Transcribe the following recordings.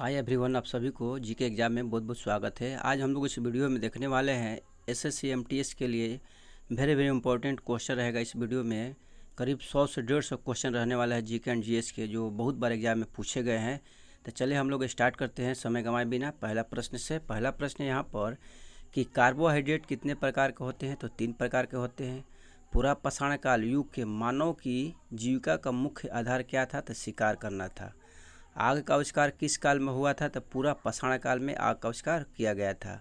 Hi everyone, आप सभी को जीके एग्ज़ाम में बहुत बहुत स्वागत है। आज हम लोग इस वीडियो में देखने वाले हैं एसएससी एमटीएस के लिए वेरी इंपॉर्टेंट क्वेश्चन रहेगा। इस वीडियो में करीब 100 से 150 क्वेश्चन रहने वाला है जीके एंड जीएस के, जो बहुत बार एग्जाम में पूछे गए हैं। तो चलिए हम लोग स्टार्ट करते हैं समय गंवाए बिना पहला प्रश्न से। पहला प्रश्न यहाँ पर कि कार्बोहाइड्रेट कितने प्रकार के होते हैं, तो 3 प्रकार के होते हैं। पूरा पाषाण काल युग के मानव की जीविका का मुख्य आधार क्या था, तो शिकार करना था। आग का आविष्कार किस काल में हुआ था, तो पूरा पाषाण काल में आग का आविष्कार किया गया था।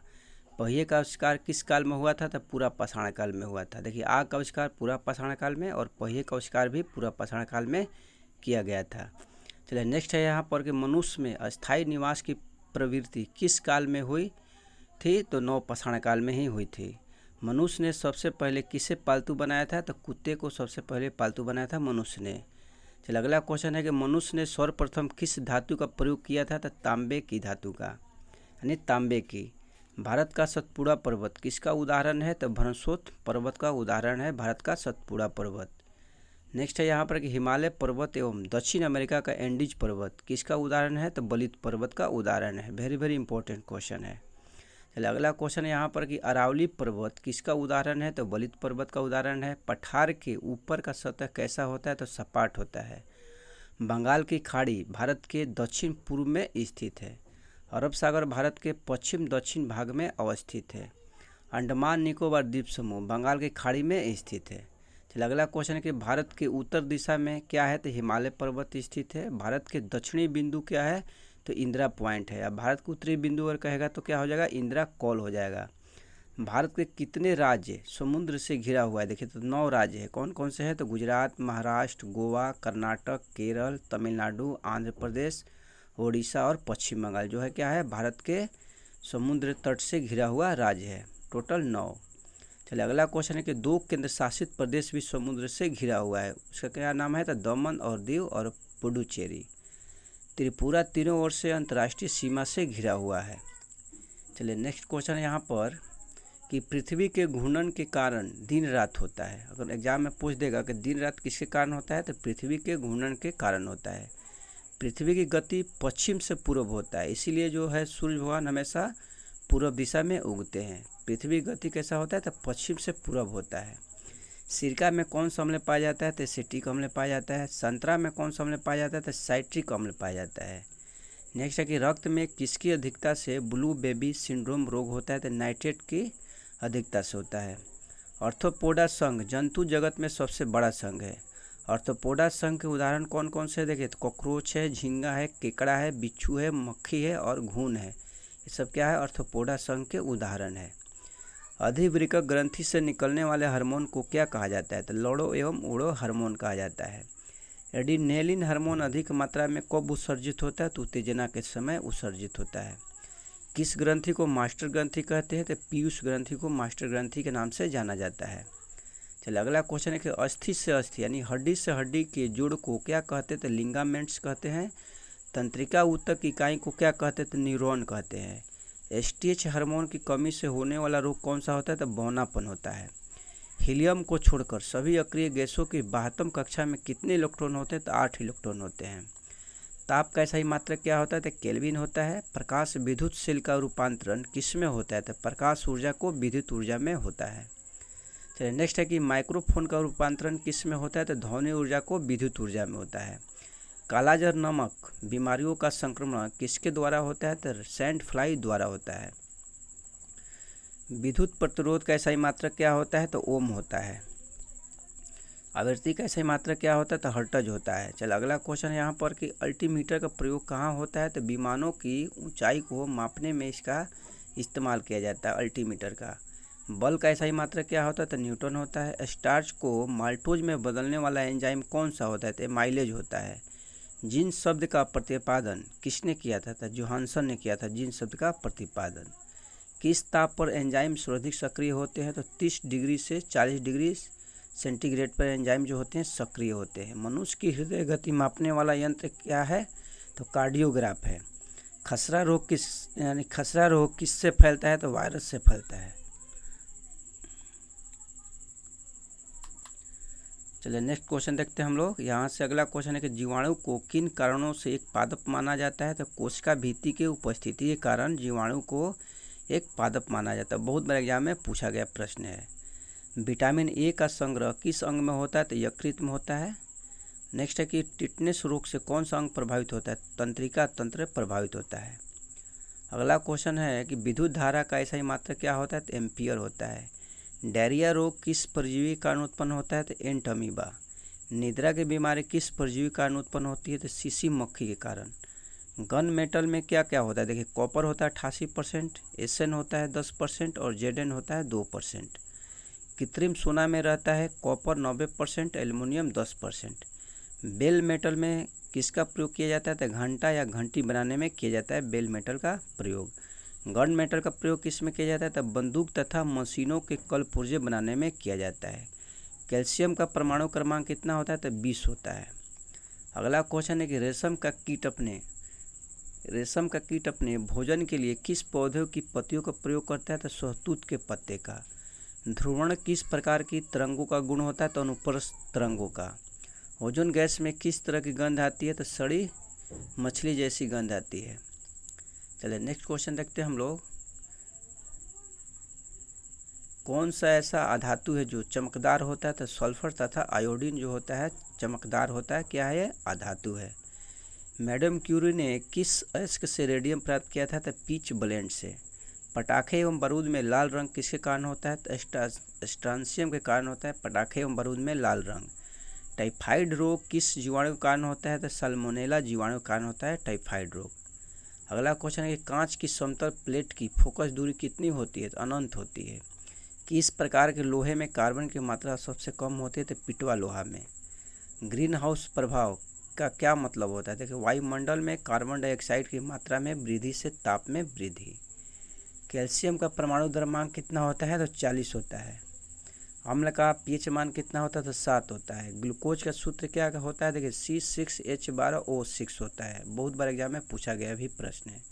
पहिए का आविष्कार किस काल में हुआ था, तो पूरा पाषाण काल में हुआ था। देखिए, आग का आविष्कार पूरा पाषाण काल में और पहिए का आविष्कार भी पूरा पाषाण काल में किया गया था। चलिए नेक्स्ट है यहाँ पर कि मनुष्य में अस्थायी निवास की प्रवृत्ति किस काल में हुई थी, तो नव पाषाण काल में ही हुई थी। मनुष्य ने सबसे पहले किसे पालतू बनाया था, तो कुत्ते को सबसे पहले पालतू बनाया था मनुष्य ने। चलिए अगला क्वेश्चन है कि मनुष्य ने सर्वप्रथम किस धातु का प्रयोग किया था, तो तांबे की धातु का, यानी तांबे की। भारत का सतपुड़ा पर्वत किसका उदाहरण है, तो भ्रंशोत्थ पर्वत का उदाहरण है भारत का सतपुड़ा पर्वत। नेक्स्ट है यहाँ पर कि हिमालय पर्वत एवं दक्षिण अमेरिका का एंडीज पर्वत किसका उदाहरण है, तो बलित पर्वत का उदाहरण है। वेरी इंपॉर्टेंट क्वेश्चन है। चलिए अगला क्वेश्चन है यहाँ पर कि अरावली पर्वत किसका उदाहरण है, तो बलित पर्वत का उदाहरण है। पठार के ऊपर का सतह कैसा होता है, तो सपाट होता है। बंगाल की खाड़ी भारत के दक्षिण पूर्व में स्थित है। अरब सागर भारत के पश्चिम दक्षिण भाग में अवस्थित है। अंडमान निकोबार द्वीप समूह बंगाल की खाड़ी में स्थित है। चलिए अगला क्वेश्चन है कि भारत के उत्तर दिशा में क्या है, तो हिमालय पर्वत स्थित है। भारत के दक्षिणी बिंदु क्या है, तो इंदिरा पॉइंट है। अब भारत के उत्तरी बिंदु अगर कहेगा तो क्या हो जाएगा, इंदिरा कॉल हो जाएगा। भारत के कितने राज्य समुद्र से घिरा हुआ है, देखिए तो 9 राज्य है। कौन कौन से हैं, तो गुजरात, महाराष्ट्र, गोवा, कर्नाटक, केरल, तमिलनाडु, आंध्र प्रदेश, ओडिशा और पश्चिम बंगाल जो है क्या है, भारत के समुद्र तट से घिरा हुआ राज्य है। टोटल 9। चलिए अगला क्वेश्चन है कि 2 केंद्र शासित प्रदेश भी समुद्र से घिरा हुआ है। उसका क्या नाम है, तो दमन और दीव और पुडुचेरी। त्रिपुरा तीनों ओर से अंतर्राष्ट्रीय सीमा से घिरा हुआ है। चलिए नेक्स्ट क्वेश्चन है यहाँ पर कि पृथ्वी के घूर्णन के कारण दिन रात होता है। अगर एग्जाम में पूछ देगा कि दिन रात किसके कारण होता है, तो पृथ्वी के घूर्णन के कारण होता है। पृथ्वी की गति पश्चिम से पूर्व होता है, इसीलिए जो है सूर्य भगवान हमेशा पूर्व दिशा में उगते हैं। पृथ्वी गति कैसा होता है, तो पश्चिम से पूर्व होता है। सिरका में कौन सा अम्ल पाया जाता है, तो एसिटिक अम्ल पाया जाता है। संतरा में कौन सा अम्ल पाया जाता है, तो साइट्रिक अम्ल पाया जाता है। नेक्स्ट है कि रक्त में किसकी अधिकता से ब्लू बेबी सिंड्रोम रोग होता है, तो नाइट्रेट की अधिकता से होता है। ऑर्थोपोडा संघ जंतु जगत में सबसे बड़ा संघ है। ऑर्थोपोडा संघ के उदाहरण कौन कौन से देखें, तो कॉकरोच है, झींगा है, केकड़ा है, बिच्छू है, मक्खी है और घून है। ये सब क्या है, ऑर्थोपोडा संघ के उदाहरण है। अधिवृक्क ग्रंथि से निकलने वाले हार्मोन को क्या कहा जाता है, तो लौड़ो एवं उड़ो हार्मोन कहा जाता है। एड्रेनालिन हार्मोन अधिक मात्रा में कब उत्सर्जित होता है, तो उत्तेजना के समय उत्सर्जित होता है। किस ग्रंथि को मास्टर ग्रंथि कहते हैं, तो पीयूष ग्रंथि को मास्टर ग्रंथि के नाम से जाना जाता है। चलिए अगला क्वेश्चन है कि अस्थि से अस्थि यानी हड्डी से हड्डी के जोड़ को क्या कहते हैं, तो लिंगामेंट्स कहते हैं। तंत्रिका ऊतक इकाई को क्या कहते हैं, तो न्यूरॉन कहते हैं। एसटीएच हार्मोन की कमी से होने वाला रोग कौन सा होता है, तो बौनापन होता है। हीलियम को छोड़कर सभी अक्रिय गैसों की 72 कक्षा में कितने इलेक्ट्रॉन होते हैं, तो 8 इलेक्ट्रॉन होते हैं। ताप का सही मात्रक क्या होता है, तो केल्विन होता है। प्रकाश विद्युत सेल का रूपांतरण किस में होता है, तो प्रकाश ऊर्जा को विद्युत ऊर्जा में होता है। चलिए नेक्स्ट है कि माइक्रोफोन का रूपांतरण किस में होता है, तो ध्वनि ऊर्जा को विद्युत ऊर्जा में होता है। कालाजार नामक बीमारियों का संक्रमण किसके द्वारा होता है, तो सैंड फ्लाई द्वारा होता है। विद्युत प्रतिरोध का सही मात्रक क्या होता है, तो ओम होता है। आवृत्ति का सही मात्रक क्या होता है, तो हर्ट्ज होता है। चल अगला क्वेश्चन यहाँ पर कि अल्टीमीटर का प्रयोग कहाँ होता है, तो विमानों की ऊंचाई को मापने में इसका इस्तेमाल किया जाता है अल्टीमीटर का। बल का सही मात्रक क्या होता है, तो न्यूटन होता है। स्टार्च को माल्टोज में बदलने वाला एंजाइम कौन सा होता है, तो माइलेज होता है। जिन शब्द का प्रतिपादन किसने किया था, तो जोहानसन ने किया था जिन शब्द का प्रतिपादन। किस ताप पर एंजाइम सर्वाधिक सक्रिय होते हैं, तो 30 डिग्री से 40 डिग्री सेंटीग्रेड पर एंजाइम जो होते हैं सक्रिय होते हैं। मनुष्य की हृदय गति मापने वाला यंत्र क्या है, तो कार्डियोग्राफ है। खसरा रोग किससे फैलता है, तो वायरस से फैलता है। चलिए नेक्स्ट क्वेश्चन देखते हैं हम लोग। यहाँ से अगला क्वेश्चन है कि जीवाणु को किन कारणों से एक पादप माना जाता है। तो कोशिका भित्ति के उपस्थिति के कारण जीवाणु को एक पादप माना जाता है। बहुत बड़े एग्जाम में पूछा गया प्रश्न है। विटामिन ए का संग्रह किस अंग में होता है। तो यकृत में होता है। नेक्स्ट है कि टिटनेस रोग से कौन सा अंग प्रभावित होता है। तंत्रिका तंत्र प्रभावित होता है। अगला क्वेश्चन है कि विद्युत धारा का ऐसा ही मात्रा क्या होता है। तो एम्पियर होता है। डायरिया रोग किस परजीवी के कारण उत्पन्न होता है। तो एंट अमीबा। निद्रा की बीमारी किस परजीवी के कारण उत्पन्न होती है। तो सीसी मक्खी के कारण। गन मेटल में क्या क्या होता है। देखिए कॉपर होता है 88%, एसएन होता है 10% और जेडएन होता है 2%। कृत्रिम सोना में रहता है कॉपर 90%, एल्युमिनियम 10%। बेल मेटल में किसका प्रयोग किया जाता है। तो घंटा या घंटी बनाने में किया जाता है बेल मेटल का प्रयोग। गन मेटल का प्रयोग किस में किया जाता है। तो बंदूक तथा मशीनों के कल पुर्जे बनाने में किया जाता है। कैल्शियम का परमाणु क्रमांक कितना होता है। तो 20 होता है। अगला क्वेश्चन है कि रेशम का कीट अपने भोजन के लिए किस पौधे की पत्तियों का प्रयोग करता है। तो शहतूत के पत्ते का। ध्रुवण किस प्रकार की तरंगों का गुण होता है। तो अनुप्रस्थ तरंगों का। ओजोन गैस में किस तरह की गंध आती है। तो सड़ी मछली जैसी गंध आती है। चलिए नेक्स्ट क्वेश्चन देखते हैं हम लोग। कौन सा ऐसा अधातु है जो चमकदार होता है। तो सल्फर तथा आयोडीन जो होता है चमकदार होता है। क्या है ये अधातु है। मैडम क्यूरी ने किस अयस्क से रेडियम प्राप्त किया था। तो पीच ब्लेंड से। पटाखे एवं बारूद में लाल रंग किसके कारण होता है। तो स्ट्रांसियम के कारण होता है पटाखे एवं बारूद में लाल रंग। टाइफाइड रोग किस जीवाणु के कारण होता है। तो साल्मोनेला जीवाणु के कारण होता है टाइफाइड रोग। अगला क्वेश्चन है कि कांच की समतल प्लेट की फोकस दूरी कितनी होती है। तो अनंत होती है। किस प्रकार के लोहे में कार्बन की मात्रा सबसे कम होती है। तो पिटवा लोहा में। ग्रीन हाउस प्रभाव का क्या मतलब होता है। देखिए वायुमंडल में कार्बन डाइऑक्साइड की मात्रा में वृद्धि से ताप में वृद्धि। कैल्शियम का परमाणु द्रव्यमान कितना होता है। तो 40 होता है। अम्ल का पीएच मान कितना होता है। तो 7 होता है। ग्लूकोज का सूत्र क्या होता है। देखिए C6H12O6 होता है। बहुत बार एग्जाम में पूछा गया भी प्रश्न है।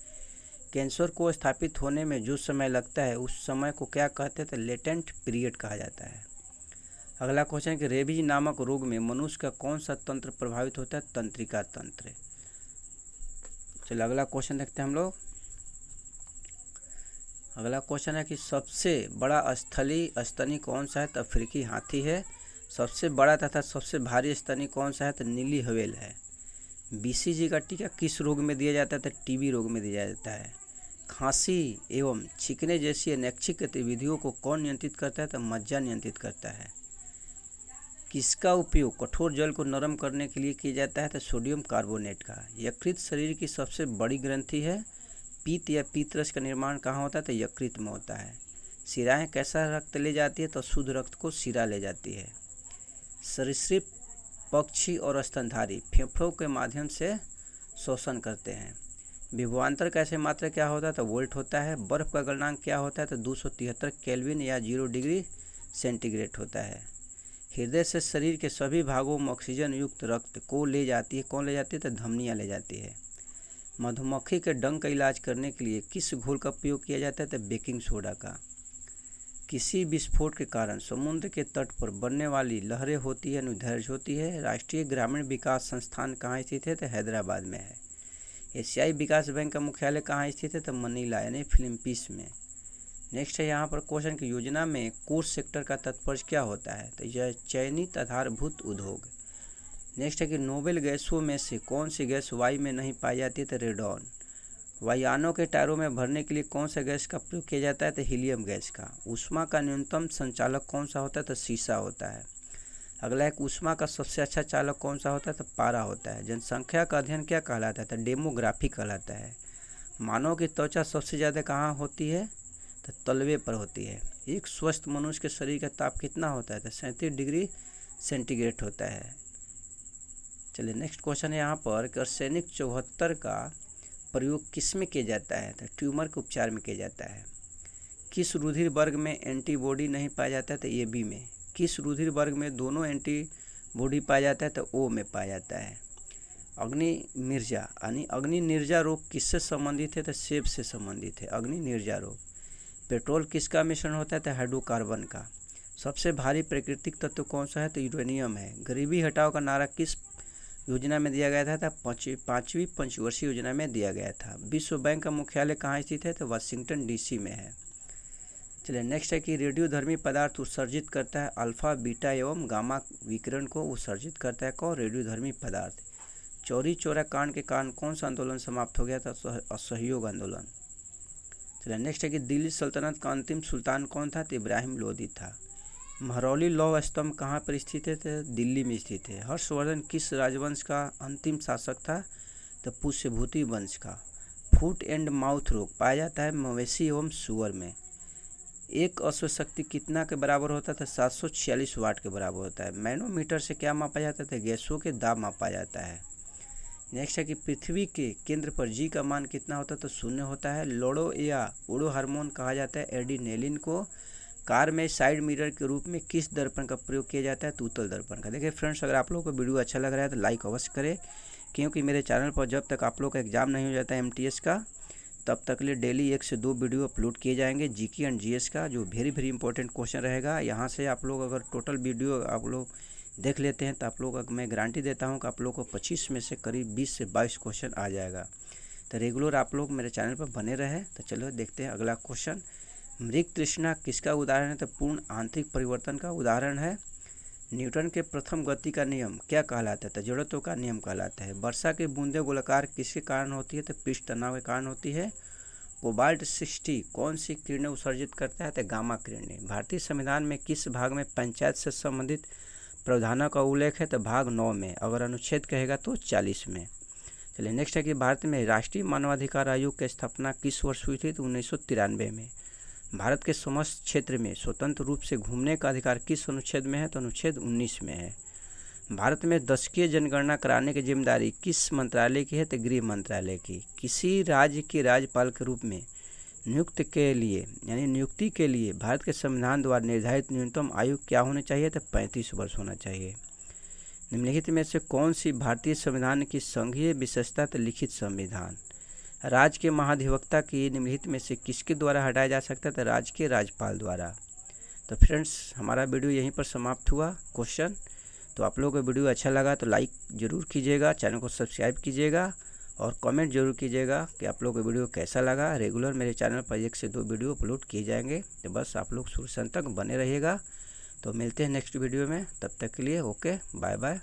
कैंसर को स्थापित होने में जो समय लगता है उस समय को क्या कहते हैं। तो लेटेंट पीरियड कहा जाता है। अगला क्वेश्चन है कि रेबीज नामक रोग में मनुष्य का कौन सा तंत्र प्रभावित होता है। तंत्रिका तंत्र। चलिए अगला क्वेश्चन देखते हैं हम लोग। अगला क्वेश्चन है कि सबसे बड़ा स्थलीय स्तनी कौन सा है। तो अफ्रीकी हाथी है। सबसे बड़ा तथा सबसे भारी स्तनी कौन सा है। तो नीली हवेल है। बीसीजी का टीका किस रोग में दिया जाता है। तो टीबी रोग में दिया जाता है। खांसी एवं छींकने जैसी अनैच्छिक गतिविधियों को कौन नियंत्रित करता है। तो मज्जा नियंत्रित करता है। किसका उपयोग कठोर जल को नरम करने के लिए किया जाता है। तो सोडियम कार्बोनेट का। यकृत शरीर की सबसे बड़ी ग्रंथि है। पीत या पीतरस का निर्माण कहाँ होता है। तो यकृत में होता है। शिराएँ कैसा रक्त ले जाती है। तो शुद्ध रक्त को शिरा ले जाती है। सरीसृप पक्षी और स्तनधारी फेफड़ों के माध्यम से शोषण करते हैं। विभवांतर कैसे मात्रा क्या होता है। तो वोल्ट होता है। बर्फ का गलनांक क्या होता है। तो 273 केल्विन या 0 डिग्री सेंटीग्रेड होता है। हृदय से शरीर के सभी भागों में ऑक्सीजन युक्त रक्त को ले जाती है। कौन ले जाती है। तो धमनियाँ ले जाती है। मधुमक्खी के डंक का इलाज करने के लिए किस घोल का प्रयोग किया जाता है। तो बेकिंग सोडा का। किसी विस्फोट के कारण समुद्र के तट पर बनने वाली लहरें होती है अनुदैर्घ्य होती है। राष्ट्रीय ग्रामीण विकास संस्थान कहाँ स्थित है। तो हैदराबाद में है। एशियाई विकास बैंक का मुख्यालय कहाँ स्थित है। तो मनीला यानी फिलीपींस में। नेक्स्ट है यहाँ पर क्वेश्चन की योजना में कोर सेक्टर का तात्पर्य क्या होता है। तो यह चयनित आधारभूत उद्योग। नेक्स्ट है कि नोबेल गैसों में से कौन सी गैस वायु में नहीं पाई जाती है। तो रेडॉन। वायुयानों के टायरों में भरने के लिए कौन सा गैस का प्रयोग किया जाता है। तो हीलियम गैस का। ऊष्मा का न्यूनतम संचालक कौन सा होता है। तो शीशा होता है। अगला एक ऊष्मा का सबसे अच्छा चालक कौन सा होता है। तो पारा होता है। जनसंख्या का अध्ययन क्या कहलाता है। तो डेमोग्राफी कहलाता है। मानव की त्वचा सबसे ज़्यादा कहाँ होती है। तो तलवे पर होती है। एक स्वस्थ मनुष्य के शरीर का ताप कितना होता है। तो 37 डिग्री सेंटीग्रेड होता है। चलिए नेक्स्ट क्वेश्चन है यहाँ पर कि आर्सेनिक 74 का प्रयोग किस में किया जाता है। तो ट्यूमर के उपचार में किया जाता है। किस रुधिर वर्ग में एंटीबॉडी नहीं पाया जाता है। तो ए बी में। किस रुधिर वर्ग में दोनों एंटीबॉडी पाया जाता है। तो ओ में पाया जाता है। अग्नि निर्जा यानी अग्नि निर्जा रोग किससे संबंधित है। तो सेब से संबंधित है अग्नि निर्जा रोग। पेट्रोल किसका मिश्रण होता है। तो हाइड्रोकार्बन का। सबसे भारी प्राकृतिक तत्व कौन सा है? तो यूरेनियम है। गरीबी हटाओ का नारा किस योजना में दिया गया था? तो पाँचवीं पंचवर्षीय योजना में दिया गया था। विश्व बैंक का मुख्यालय कहाँ स्थित है? तो वाशिंगटन DC में है। चलिए नेक्स्ट है कि रेडियोधर्मी पदार्थ उत्सर्जित करता है अल्फा, बीटा एवं गामा विकिरण को उत्सर्जित करता है कौन? रेडियोधर्मी पदार्थ। चौरी चौरा कांड के कारण कौन सा आंदोलन समाप्त हो गया था? असहयोग आंदोलन। चलिए नेक्स्ट है कि दिल्ली सल्तनत का अंतिम सुल्तान कौन था? तो इब्राहिम लोदी था। महरौली लौह स्तंभ कहाँ पर स्थित है? तो दिल्ली में स्थित है। हर्षवर्धन किस राजवंश का अंतिम शासक था? तो पुष्यभूति वंश का। फुट एंड माउथ रोग पाया जाता है मवेशी एवं सुअर में। एक अश्वशक्ति कितना के बराबर होता था? 746 वाट के बराबर होता है। मैनोमीटर से क्या मापा जाता था? गैसों के दाब मापा जाता है। नेक्स्ट है कि पृथ्वी के केंद्र पर G का मान कितना होता है? तो 0 होता है। लोडो या ओडो हार्मोन कहा जाता है एडिनेलिन को। कार में साइड मिरर के रूप में किस दर्पण का प्रयोग किया जाता है? तो उत्तल दर्पण का। देखिए फ्रेंड्स, अगर आप लोगों को वीडियो अच्छा लग रहा है तो लाइक अवश्य करें, क्योंकि मेरे चैनल पर जब तक आप लोग का एग्ज़ाम नहीं हो जाता है MTS का, तब तक लिए डेली 1 से 2 वीडियो अपलोड किए जाएंगे GK एंड GS का, जो वेरी इंपॉर्टेंट क्वेश्चन रहेगा। यहाँ से आप लोग अगर टोटल वीडियो आप लोग देख लेते हैं तो आप लोग मैं गारंटी देता हूँ कि आप लोग को 25 में से करीब 20 से 22 क्वेश्चन आ जाएगा। तो रेगुलर आप लोग मेरे चैनल पर बने रहे। तो चलो देखते हैं अगला क्वेश्चन। मृग तृष्णा किसका उदाहरण है? तो पूर्ण आंतरिक परिवर्तन का उदाहरण है। न्यूटन के प्रथम गति का नियम क्या कहलाता है? तो जड़त्व का नियम कहलाता है। वर्षा की बूंदें गोलाकार किसके कारण होती है? तो पृष्ठ तनाव के कारण होती है। कोबाल्ट 60 कौन सी किरणें उत्सर्जित करता है? तो गामा किरणें। भारतीय संविधान में किस भाग में पंचायत से संबंधित प्रावधानों का उल्लेख है? तो भाग 9 में। अगर अनुच्छेद कहेगा तो 40 में। चलिए नेक्स्ट है कि भारत में राष्ट्रीय मानवाधिकार आयोग की स्थापना किस वर्ष हुई थी? तो 1993 में। भारत के समस्त क्षेत्र में स्वतंत्र रूप से घूमने का अधिकार किस अनुच्छेद में है? तो अनुच्छेद 19 में है। भारत में दशकीय जनगणना कराने की जिम्मेदारी किस मंत्रालय की है? तो गृह मंत्रालय की। किसी राज्य के राज्यपाल के रूप में नियुक्ति के लिए भारत के संविधान द्वारा निर्धारित न्यूनतम आयु क्या होनी चाहिए? तो 35 वर्ष होना चाहिए। निम्नलिखित में से कौन सी भारतीय संविधान की संघीय विशेषता? तो लिखित संविधान। राज्य के महाधिवक्ता की निम्नलिखित में से किसके द्वारा हटाया जा सकता है? तो राज्य के राज्यपाल द्वारा। तो फ्रेंड्स, हमारा वीडियो यहीं पर समाप्त हुआ क्वेश्चन। तो आप लोगों को वीडियो अच्छा लगा तो लाइक ज़रूर कीजिएगा, चैनल को सब्सक्राइब कीजिएगा और कमेंट जरूर कीजिएगा कि आप लोगों को वीडियो कैसा लगा। रेगुलर मेरे चैनल पर 1 से 2 वीडियो अपलोड किए जाएंगे, तो बस आप लोग शुरू से अंत तक बने रहिएगा। तो मिलते हैं नेक्स्ट वीडियो में, तब तक के लिए ओके, बाय बाय।